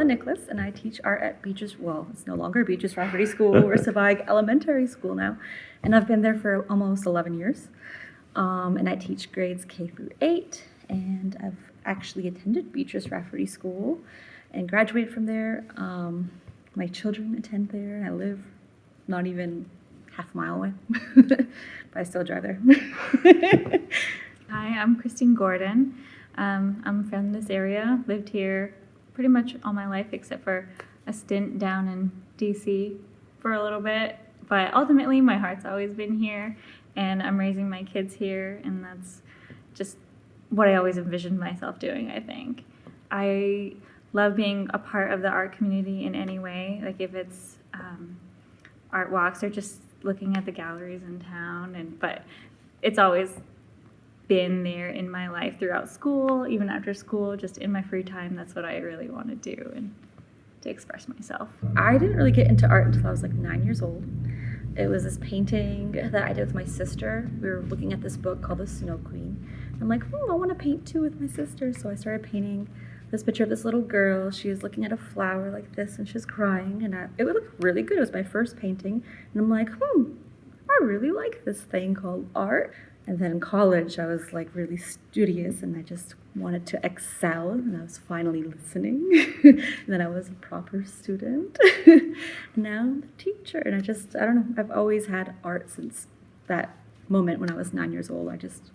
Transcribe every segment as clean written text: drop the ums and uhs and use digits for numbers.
Nicholas, and I teach art at it's no longer Beaches Rafferty School, or Savag Elementary School now, and I've been there for almost 11 years. And I teach grades K through 8, and I've actually attended Beaches Rafferty School and graduated from there. My children attend there, and I live not even half a mile away, but I still drive there. Hi, I'm Kristine Gordon. I'm from this area, lived here pretty much all my life except for a stint down in DC for a little bit. But ultimately, my heart's always been here, and I'm raising my kids here, and that's just what I always envisioned myself doing, I think. I love being a part of the art community in any way, like if it's art walks or just looking at the galleries in town, but it's always been there in my life throughout school, even after school, just in my free time. That's what I really want to do, and to express myself. I didn't really get into art until I was like 9 years old. It was this painting that I did with my sister. We were looking at this book called The Snow Queen. I'm like, I want to paint too with my sister. So I started painting this picture of this little girl. She was looking at a flower like this, and she's crying, and it would look really good. It was my first painting, and I'm like, I really like this thing called art. And then in college, I was like really studious, and I just wanted to excel, and I was finally listening. And then I was a proper student. And now I'm a teacher, and I don't know, I've always had art since that moment when I was 9 years old. I just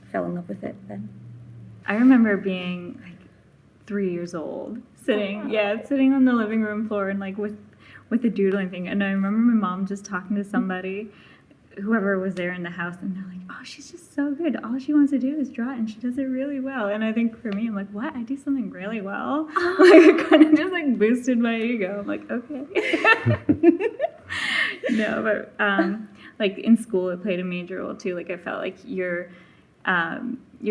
fell in love with it then. I remember being like 3 years old, sitting on the living room floor and like with the doodling thing. And I remember my mom just talking to somebody, whoever was there in the house, and they're like, oh, she's just so good. All she wants to do is draw, and she does it really well. And I think for me, I'm like, what? I do something really well? Like, it kind of just like boosted my ego. I'm like, okay. No, but like in school, it played a major role too. Like I felt like your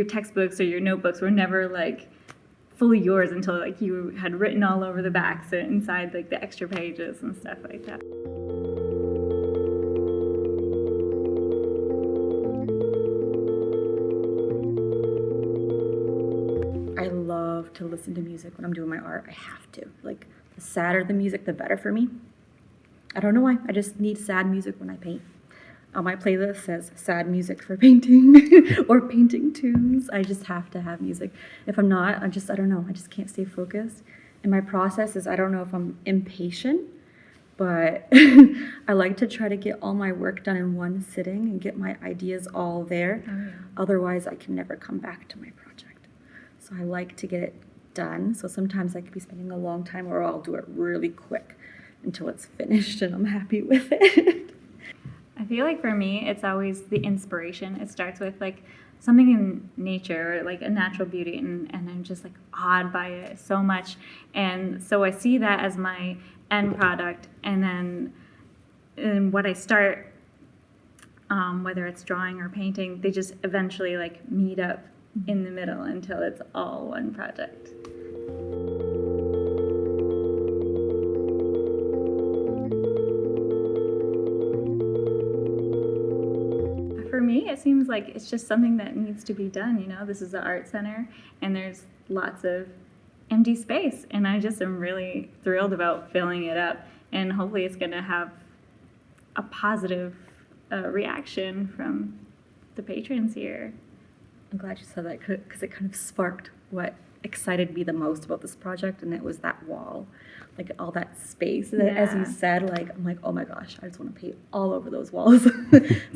textbooks or your notebooks were never like fully yours until like you had written all over the backs and inside like the extra pages and stuff like that. I love to listen to music when I'm doing my art. I have to. Like, the sadder the music, the better for me. I don't know why. I just need sad music when I paint. On my playlist says sad music for painting or painting tunes. I just have to have music. If I'm not, I don't know. I just can't stay focused. And my process is, I don't know if I'm impatient, but I like to try to get all my work done in one sitting and get my ideas all there. Oh, yeah. Otherwise, I can never come back to my project. So I like to get it done. So sometimes I could be spending a long time, or I'll do it really quick until it's finished and I'm happy with it. I feel like for me, it's always the inspiration. It starts with like something in nature, like a natural beauty, and I'm just like awed by it so much. And so I see that as my end product, and then what I start, whether it's drawing or painting, they just eventually like meet up in the middle until it's all one project. For me, it seems like it's just something that needs to be done. You know, this is the art center, and there's lots of empty space, and I just am really thrilled about filling it up, and hopefully it's going to have a positive reaction from the patrons here. I'm glad you said that, because it kind of sparked what excited me the most about this project, and it was that wall, like all that space. Yeah. As you said, like I'm like, oh my gosh, I just want to paint all over those walls.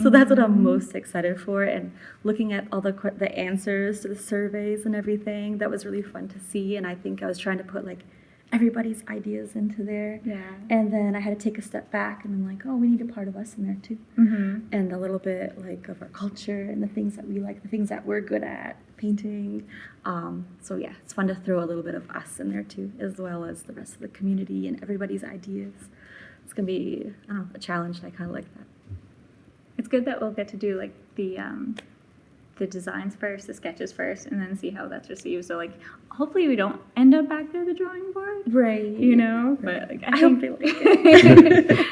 So that's what I'm most excited for. And looking at all the answers to the surveys and everything, that was really fun to see. And I think I was trying to put like everybody's ideas into there. Yeah. And then I had to take a step back, and I'm like, oh, we need a part of us in there too. Mm-hmm. And a little bit like of our culture and the things that we like, the things that we're good at, painting. So yeah, it's fun to throw a little bit of us in there too, as well as the rest of the community and everybody's ideas. It's gonna be, I don't know, a challenge, and I kind of like that. It's good that we'll get to do like the designs first, the sketches first, and then see how that's received. So like, hopefully we don't end up back there the drawing board, right? You know, right. But like, I hope they like it.